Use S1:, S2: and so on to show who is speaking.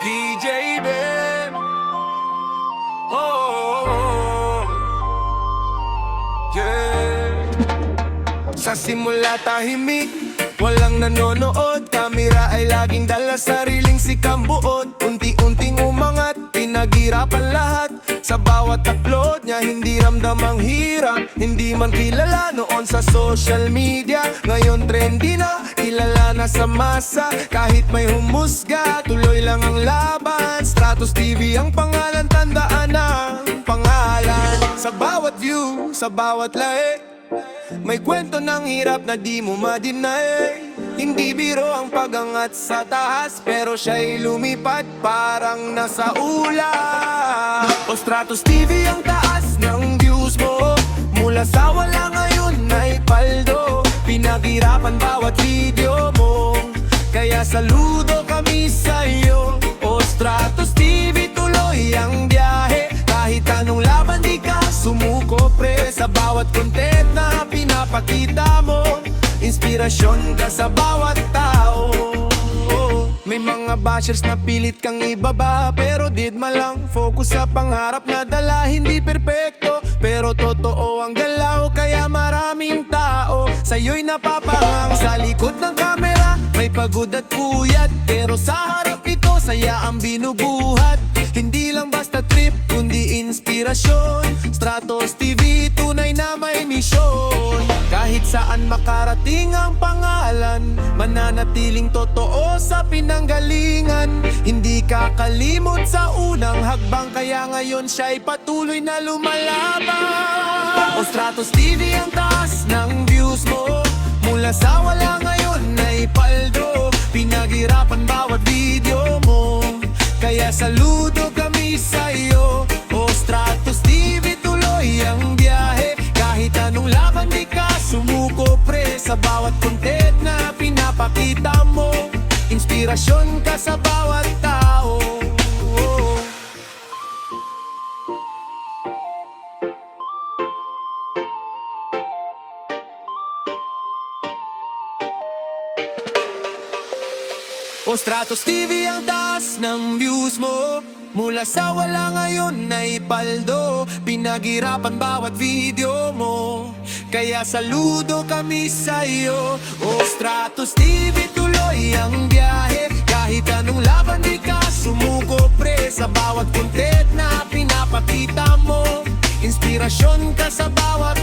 S1: DJ Ben. Oh, oh, oh. Yeah. Sa simula tahimik, walang nanonood. Kamera ay laging dala, sariling sikam buod. Unti-unting umangat, pinaghirapan lahat. Sa bawat upload niya, hindi ramdam ang hirap. Hindi man kilala noon sa social media, ngayon trendy na, kilala na sa masa. Kahit may humusga, tuloy lang ang laban. Stratos TV ang pangalan, tandaan ang pangalan. Sa bawat view, sa bawat lahi, may kwento ng hirap na di mo ma-deny. Hindi biro ang pagangat sa taas, pero siya'y lumipad parang nasa ulap. O Stratos TV ang taas ng views mo, mula sa wala ngayon ay paldo. Pinaghirapan bawat video mo, kaya saludo kami sa'yo. O Stratos TV, tuloy ang biyahe. Kahit anong laban di ka sumuko pre, sa bawat content na pinapakita mo, inspirasyon ka sa bawat tao. May mga bashers na pilit kang ibaba, pero didma lang focus sa pangarap na dala. Hindi perpekto, pero totoo ang galaw, kaya maraming tao sa'yo'y napapangang. Sa likod ng kamera may pagod at puyat, pero sa harap ito saya ang binubuhat. Hindi lang basta trip, kundi inspirasyon. Stratos TV, tunay na may misyon. Kahit saan makarating ang pangalan, mananatiling totoo sa pinanggalingan. Hindi kakalimot sa unang hakbang, kaya ngayon siya'y patuloy na lumalaban. O Stratos TV ang taas ng views mo, mula sa wala ngayon ay paldo. Pinaghirapan bawat video mo, kaya saludo kami sa'yo. O Stratos TV, tuloy ang biyahe. Kahit anong laban di ka sumuko pre, sa bawat content na pinapakita mo, inspirasyon ka sa bawat tao. O Stratos TV ang taas ng views mo, mula sa wala ngayon ay paldo. Pinaghirapan bawat video mo, kaya saludo kami sa'yo. O Stratos TV, tuloy ang biyahe. Kahit anong laban di ka sumuko pre, sa bawat content na pinapakita mo, inspirasyon ka sa bawat